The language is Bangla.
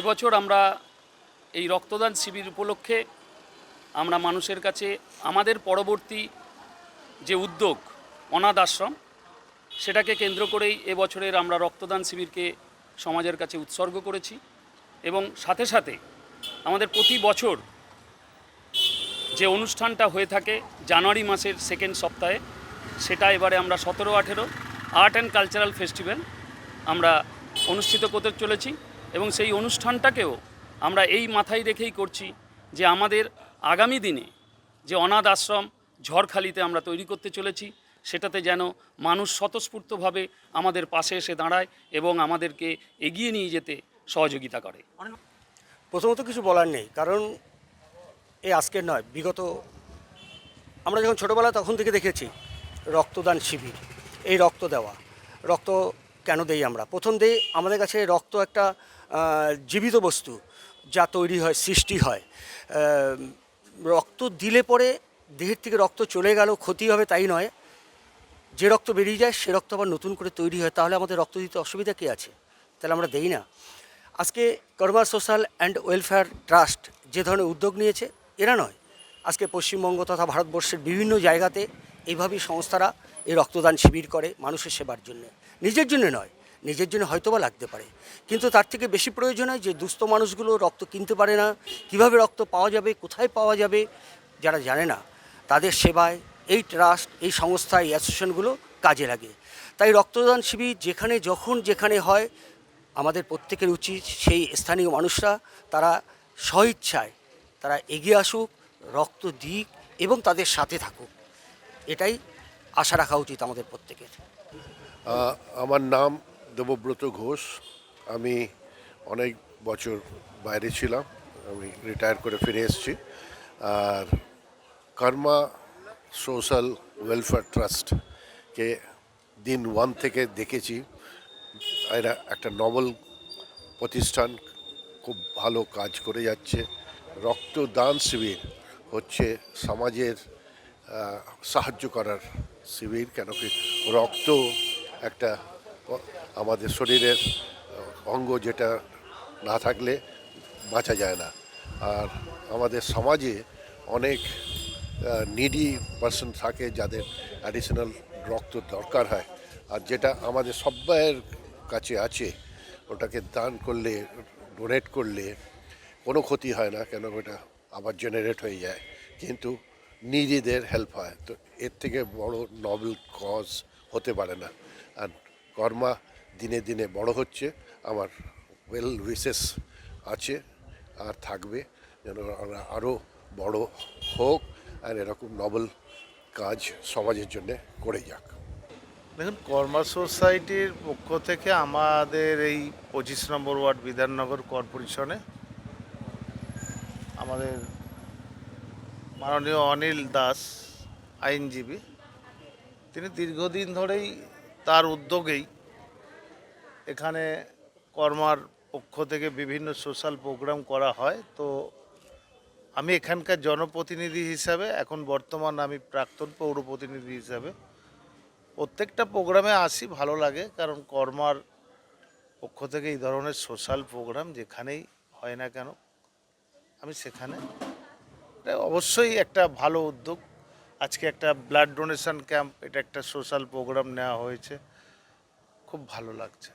এবছর আমরা এই রক্তদান শিবির উপলক্ষে আমরা মানুষের কাছে আমাদের পরবর্তী যে উদ্যোগ অনাথ আশ্রম সেটাকে কেন্দ্র করেই এবছরের আমরা রক্তদান শিবিরকে সমাজের কাছে উৎসর্গ করেছি এবং সাথে সাথে আমাদের প্রতি বছর যে অনুষ্ঠানটা হয়ে থাকে জানুয়ারি মাসের সেকেন্ড সপ্তাহে সেটা এবারে আমরা 17-18 আর্ট অ্যান্ড কালচারাল ফেস্টিভ্যাল আমরা অনুষ্ঠিত করতে চলেছি এবং সেই অনুষ্ঠানটাকেও আমরা এই মাথায় রেখেই করছি যে আমাদের আগামী দিনে যে অনাথ আশ্রম ঝড়খালিতে আমরা তৈরি করতে চলেছি সেটাতে যেন মানুষ স্বতঃস্ফূর্তভাবে আমাদের পাশে এসে দাঁড়ায় এবং আমাদেরকে এগিয়ে নিয়ে যেতে সহযোগিতা করে। প্রথমত কিছু বলার নেই, কারণ এই আজকের নয়, বিগত আমরা যখন ছোটোবেলা তখন থেকে দেখেছি রক্তদান শিবির, এই রক্ত দেওয়া। রক্ত কেন দেই আমরা? প্রথম দেই আমাদের কাছে রক্ত একটা জীবিত বস্তু, যা তৈরি হয়, সৃষ্টি হয়। রক্ত দিলে পরে দেহের থেকে রক্ত চলে গেল ক্ষতি হবে তাই নয়, যে রক্ত বেরিয়ে যায় সে রক্ত আবার নতুন করে তৈরি হয়। তাহলে আমাদের রক্ত দিতে অসুবিধা কী আছে? তাহলে আমরা দেই না। আজকে কর্মা সোশ্যাল অ্যান্ড ওয়েলফেয়ার ট্রাস্ট যে ধরনের উদ্যোগ নিয়েছে, এরা নয়, আজকে পশ্চিমবঙ্গ তথা ভারতবর্ষের বিভিন্ন জায়গাতে এইভাবেই সংস্থারা এই রক্তদান শিবির করে মানুষের সেবার জন্য। নিজের জন্য নয়, নিজের জন্য হয়তোবা লাগতে পারে, কিন্তু তার থেকে বেশি প্রয়োজন হয় যে দুস্থ মানুষগুলো রক্ত কিনতে পারে না, কিভাবে রক্ত পাওয়া যাবে, কোথায় পাওয়া যাবে, যারা জানে না, তাদের সেবায় এই ট্রাস্ট, এই সংস্থা, এই অ্যাসোসিয়েশনগুলো কাজে লাগে। তাই রক্তদান শিবির যেখানে যখন যেখানে হয়, আমাদের প্রত্যেকের উচিত সেই স্থানীয় মানুষরা তারা স্বইচ্ছায় তারা এগিয়ে আসুক, রক্ত দিক এবং তাদের সাথে থাকুক, এটাই আশা রাখা উচিত আমাদের প্রত্যেকের। আমার নাম দেবব্রত ঘোষ। আমি অনেক বছর বাইরে ছিলাম, আমি রিটায়ার করে ফিরে এসেছি। আর কর্মা সোশ্যাল ওয়েলফেয়ার ট্রাস্টকে দিন 1 থেকে দেখেছি। এরা একটা নভেল প্রতিষ্ঠান, খুব ভালো কাজ করে যাচ্ছে। রক্তদান শিবির হচ্ছে সমাজের সাহায্য করার শিবির, কেন কি রক্ত একটা আমাদের শরীরের অঙ্গ, যেটা না থাকলে বাঁচা যায় না। আর আমাদের সমাজে অনেক নিডি পার্সন থাকে যাদের অ্যাডিশনাল রক্ত দরকার হয়, আর যেটা আমাদের সবাইয়ের কাছে আছে, ওটাকে দান করলে, ডোনেট করলে কোনো ক্ষতি হয় না, কেন ওটা আবার জেনারেট হয়ে যায়, কিন্তু নিজেদের হেল্প হয়। তো এর থেকে বড় নবেল কজ হতে পারে না। আর কর্মা দিনে দিনে বড় হচ্ছে। আমার ওয়েল উইশেস আছে আর থাকবে, যেন আরও বড় হোক আর এরকম নবেল কাজ সমাজের জন্য করে যাক। দেখুন, কর্মা সোসাইটির পক্ষ থেকে আমাদের এই 25 নম্বর ওয়ার্ড বিধাননগর কর্পোরেশনে আমাদের মাননীয় অনিল দাস আইনজীবী, তিনি দীর্ঘদিন ধরেই তার উদ্যোগেই এখানে কর্মার পক্ষ থেকে বিভিন্ন সোশ্যাল প্রোগ্রাম করা হয়। তো আমি এখানকার জনপ্রতিনিধি হিসাবে, এখন বর্তমান আমি প্রাক্তন পৌর প্রতিনিধি হিসাবে প্রত্যেকটা প্রোগ্রামে আসি, ভালো লাগে। কারণ কর্মার পক্ষ থেকে এই ধরনের সোশ্যাল প্রোগ্রাম যেখানেই হয় না কেন, আমি সেখানে, এটা অবশ্যই একটা ভালো উদ্যোগ। আজকে একটা ব্লাড ডোনেশন ক্যাম্প, এটা একটা সোশ্যাল প্রোগ্রাম নেওয়া হয়েছে, খুব ভালো লাগছে।